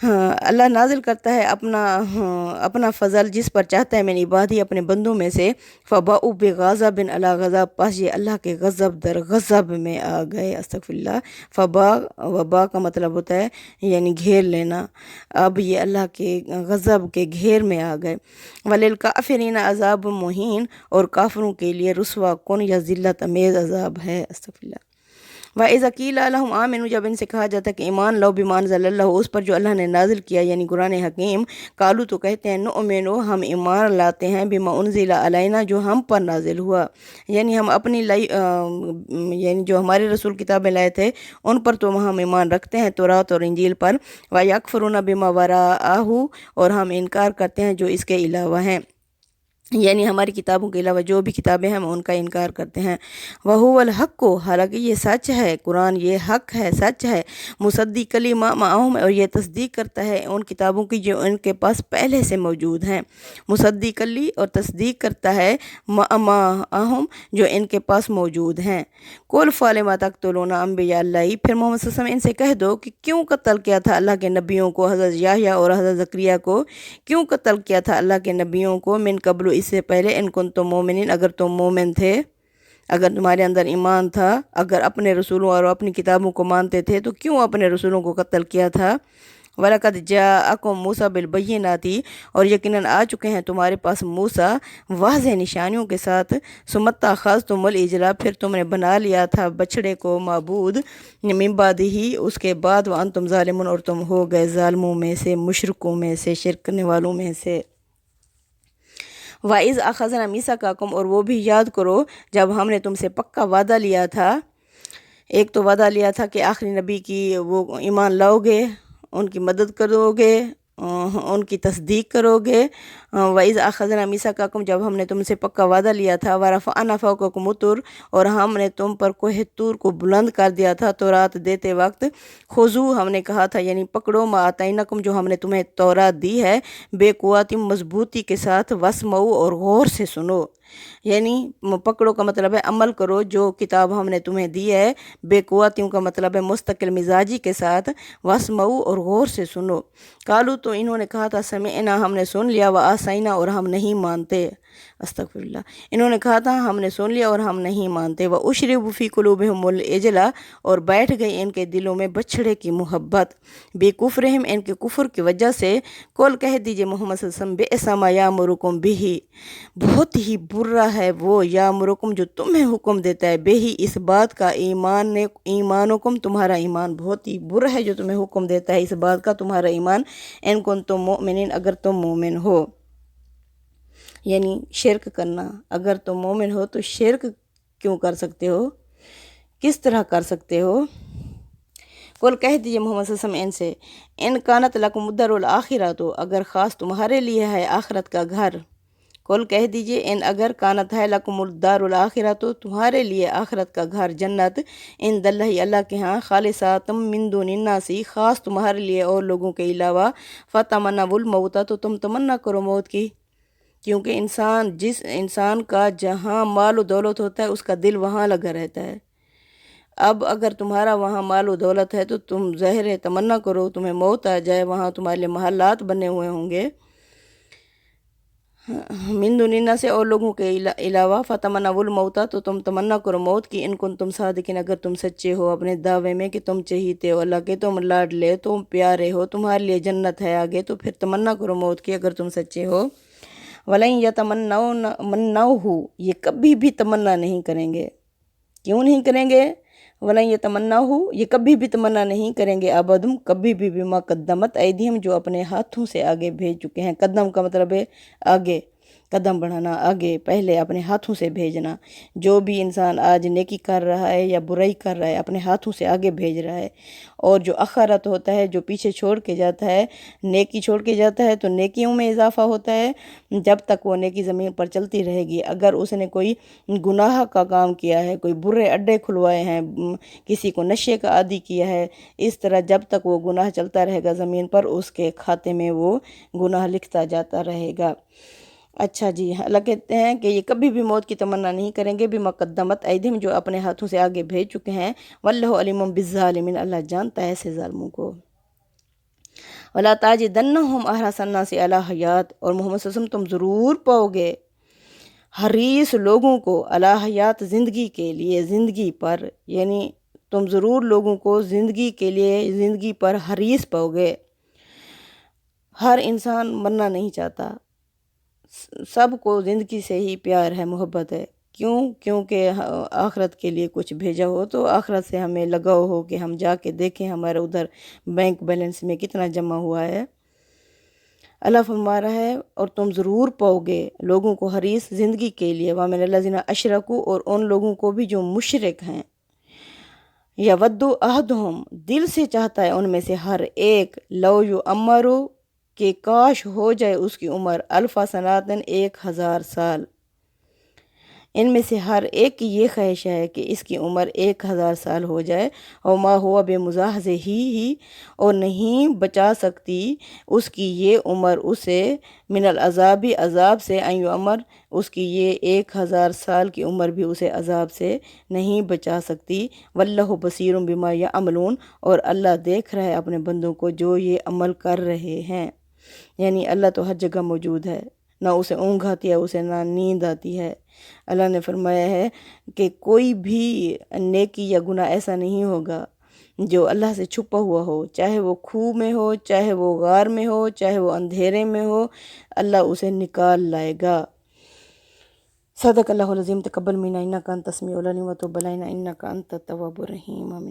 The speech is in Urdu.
ہاں اللہ نازل کرتا ہے اپنا فضل جس پر چاہتا ہے من عبادی اپنے بندوں میں سے، فباؤ بغضب علی غضب، پس یہ اللہ کے غضب در غضب میں آ گئے، استغفر اللہ۔ وبا کا مطلب ہوتا ہے یعنی گھیر لینا، اب یہ اللہ کے غضب کے گھیر میں آ گئے۔ وللکافرین عذاب مہین، اور کافروں کے لیے رسوا کن یا ذلت امیز عذاب ہے، استغفر اللہ۔ وَإِذَا قِيلَ لَهُمْ آمِنُوا، جب ان سے کہا جاتا ہے کہ ایمان لاؤ بما انزل اللہ، اس پر جو اللہ نے نازل کیا یعنی قرآن حکیم، قالوا تو کہتے ہیں نؤمنو، ہم ایمان لاتے ہیں بما انزل علینا، جو ہم پر نازل ہوا، یعنی ہم یعنی جو ہمارے رسول کتابیں لائے تھے ان پر تو ہم ایمان رکھتے ہیں، تورات اور انجیل پر۔ وَيَكْفُرُونَ بِمَا وَرَاءَهُ، اور ہم انکار کرتے ہیں جو اس کے علاوہ ہیں، یعنی ہماری کتابوں کے علاوہ جو بھی کتابیں ہیں ہم ان کا انکار کرتے ہیں۔ وَهُوَ الْحَقُّ، حالانکہ یہ سچ ہے، قرآن یہ حق ہے، سچ ہے۔ مُصَدِّقًا لِمَا مَعَهُمْ، اور یہ تصدیق کرتا ہے ان کتابوں کی جو ان کے پاس پہلے سے موجود ہیں۔ مُصَدِّقًا لی، اور تصدیق کرتا ہے مَا مَعَهُمْ، جو ان کے پاس موجود ہیں۔ قُلْ فَلِمَ تَقْتُلُونَ أَنْبِيَاءَ اللَّهِ، پھر محمد صلی اللہ علیہ وسلم ان سے کہہ دو کہ کیوں قتل کیا تھا اللہ کے نبیوں کو، حضرت یحییٰ اور حضرت زکریا کو کیوں قتل کیا تھا اللہ کے نبیوں کو، من قبل، اس سے پہلے، ان کنتم مومنین، اگر تم مومن تھے، اگر تمہارے اندر ایمان تھا، اگر اپنے رسولوں اور اپنی کتابوں کو مانتے تھے تو کیوں اپنے رسولوں کو قتل کیا تھا۔ وَلَقَدْ جَاءَكُم مُوسَىٰ بِالْبَيِّنَاتِ، اور یقیناً آ چکے ہیں تمہارے پاس موسیٰ واضح نشانیوں کے ساتھ، ثُمَّ اتَّخَذْتُمُ الْعِجْلَ، پھر تم نے بنا لیا تھا بچڑے کو معبود، من بعدہ، اس کے بعد، وَأَنْتُمْ ظَالِمُونَ، اور تم ہو گئے ظالموں میں سے، مشرکوں میں سے، شرک کرنے والوں میں سے۔ وَإِذْ أَخَذْنَا مِيثَاقَكُمْ، اور وہ بھی یاد کرو جب ہم نے تم سے پکا وعدہ لیا تھا، ایک تو وعدہ لیا تھا کہ آخری نبی کی وہ ایمان لاؤ گے، ان کی مدد کرو گے، ان کی تصدیق کرو گے۔ وَإِذْ أَخَذْنَا مِيثَاقَكُمْ، جب ہم نے تم سے پکا وعدہ لیا تھا، وَرَفَعْنَا فَوْقَكُمُ الطُّورَ، اور ہم نے تم پر کوہ طور کو بلند کر دیا تھا تورات دیتے وقت۔ خُذُوا، ہم نے کہا تھا یعنی پکڑو، مَا آتَيْنَاكُمْ، جو ہم نے تمہیں تورات دی ہے، بے قوت، مضبوطی کے ساتھ، وَاسْمَعُوا، اور غور سے سنو، یعنی پکڑو کا مطلب ہے عمل کرو جو کتاب ہم نے تمہیں دی ہے، بے قوتیوں کا مطلب ہے مستقل مزاجی کے ساتھ، وَاسْمَعُوا، اور غور سے سنو۔ قالوا، تو انہوں نے کہا تھا سمعنا، ہم نے سن لیا، وَعَصَيْنَا، اور ہم نہیں مانتے، استغفر اللہ، انہوں نے کہا تھا ہم نے سن لیا اور ہم نہیں مانتے۔ وَأُشْرِبُوا فِي قُلُوبِهِمُ الْعِجْلَ، اور بیٹھ گئی ان کے دلوں میں بچھڑے کی محبت، بِكُفْرِهِمْ، ان کے کفر کی وجہ سے۔ قل، کہہ دیجئے محمد صلی اللہ علیہ وسلم، بِئْسَ مَا يَأْمُرُكُم بِهِ، بہت ہی برا ہے وہ، یامرکم، جو تمہیں حکم دیتا ہے، بِهِ، اس بات کا، ایمانکم، تمہارا ایمان، بہت ہی برا ہے جو تمہیں حکم دیتا ہے اس بات کا، تمہارا ایمان، ان کنتم مؤمنین، اگر تم مومن ہو، یعنی شرک کرنا، اگر تم مومن ہو تو شرک کیوں کر سکتے ہو، کس طرح کر سکتے ہو۔ قل، کہہ دیجئے محمد صلی اللہ علیہ وسلم ان سے، ان کانت لکم الدار الآخرۃ، اگر خاص تمہارے لیے ہے آخرت کا گھر۔ قل، کہہ دیجئے، ان اگر کانت ہے لکم الدار الآخرۃ، تمہارے لیے آخرت کا گھر، جنت، عند اللہ، اللہ کے ہاں، خالصۃ من دون الناس، خاص تمہارے لیے اور لوگوں کے علاوہ، فتمنوا الموت، تو تم تمنا کرو موت کی، کیونکہ جس انسان کا جہاں مال و دولت ہوتا ہے اس کا دل وہاں لگا رہتا ہے۔ اب اگر تمہارا وہاں مال و دولت ہے تو تم ظاہر ہے تمنا کرو تمہیں موت آ جائے، وہاں تمہارے لیے محلات بنے ہوئے ہوں گے، من دون الناس، سے اور لوگوں کے علاوہ، فتمنوا الموت، تو تم تمنا کرو موت کی، ان کنتم صادقین، اگر تم سچے ہو اپنے دعوے میں کہ تم چہیتے ہو اللہ کے، تم لاڈلے، تم پیارے ہو، تمہارے لیے جنت ہے آگے، تو پھر تمنا کرو موت کی اگر تم سچے ہو۔ وَلَن يَتَمَنَّوْهُ، یہ کبھی بھی تمنا نہیں کریں گے، کیوں نہیں کریں گے؟ وَلَن يَتَمَنَّوْهُ، یہ کبھی بھی تمنا نہیں کریں گے، ابدم، کبھی بھی، بما قدمت ایدیہم، جو اپنے ہاتھوں سے آگے بھیج چکے ہیں، قدم کا مطلب ہے آگے، قدم بڑھانا، آگے، پہلے اپنے ہاتھوں سے بھیجنا، جو بھی انسان آج نیکی کر رہا ہے یا برائی کر رہا ہے اپنے ہاتھوں سے آگے بھیج رہا ہے، اور جو اخرت ہوتا ہے، جو پیچھے چھوڑ کے جاتا ہے، نیکی چھوڑ کے جاتا ہے تو نیکیوں میں اضافہ ہوتا ہے، جب تک وہ نیکی زمین پر چلتی رہے گی۔ اگر اس نے کوئی گناہ کا کام کیا ہے، کوئی برے اڈے کھلوائے ہیں، کسی کو نشے کا عادی کیا ہے، اس طرح جب تک وہ گناہ چلتا رہے گا زمین پر، اس کے کھاتے میں وہ گناہ لکھتا جاتا رہے گا۔ اچھا جی، اللہ کہتے ہیں کہ یہ کبھی بھی موت کی تمنا نہیں کریں گے، بما قدمت ایدیہم، جو اپنے ہاتھوں سے آگے بھیج چکے ہیں، واللہ علیم بالظالمین، اللہ جانتا ہے ایسے ظالموں کو۔ ولا تاجدنہم احرص الناس علی حیات، اور محمد صلی اللہ علیہ وسلم تم ضرور پاؤ گے حریص لوگوں کو علی حیات، زندگی کے لیے، زندگی پر، یعنی تم ضرور لوگوں کو زندگی کے لیے، زندگی پر حریص پاؤ گے۔ ہر انسان مرنا نہیں چاہتا، سب کو زندگی سے ہی پیار ہے، محبت ہے۔ کیونکہ آخرت کے لیے کچھ بھیجا ہو تو آخرت سے ہمیں لگاؤ ہو کہ ہم جا کے دیکھیں ہمارا ادھر بینک بیلنس میں کتنا جمع ہوا ہے۔ اللہ فرما رہا ہے اور تم ضرور پاؤ گے لوگوں کو حریص زندگی کے لیے، وَمِنَ الَّذِينَ أَشْرَكُوا، اور ان لوگوں کو بھی جو مشرک ہیں، یَوَدُّ أَحَدُهُمْ، دل سے چاہتا ہے ان میں سے ہر ایک، لَوْ يُعَمَّرُ، کہ کاش ہو جائے اس کی عمر، الف سناتن، 1000 سال۔ ان میں سے ہر ایک کی یہ خواہش ہے کہ اس کی عمر 1000 سال ہو جائے، اور ما ہوا بمزحزحہ، اور نہیں بچا سکتی اس کی یہ عمر اسے من العذاب، عذاب سے، ان یعمر، اس کی یہ 1000 سال کی عمر بھی اسے عذاب سے نہیں بچا سکتی۔ واللہ بصیر بما یعملون، اور اللہ دیکھ رہا ہے اپنے بندوں کو جو یہ عمل کر رہے ہیں، یعنی اللہ تو ہر جگہ موجود ہے، نہ اسے اونگھ آتی ہے، اسے نہ نیند آتی ہے۔ اللہ نے فرمایا ہے کہ کوئی بھی نیکی یا گناہ ایسا نہیں ہوگا جو اللہ سے چھپا ہوا ہو، چاہے وہ کھو میں ہو، چاہے وہ غار میں ہو، چاہے وہ اندھیرے میں ہو، اللہ اسے نکال لائے گا۔ صدق اللہ العظیم، تقبل منا انک انت السمیع العلیم وتب علینا انک انت التواب الرحیم، آمین۔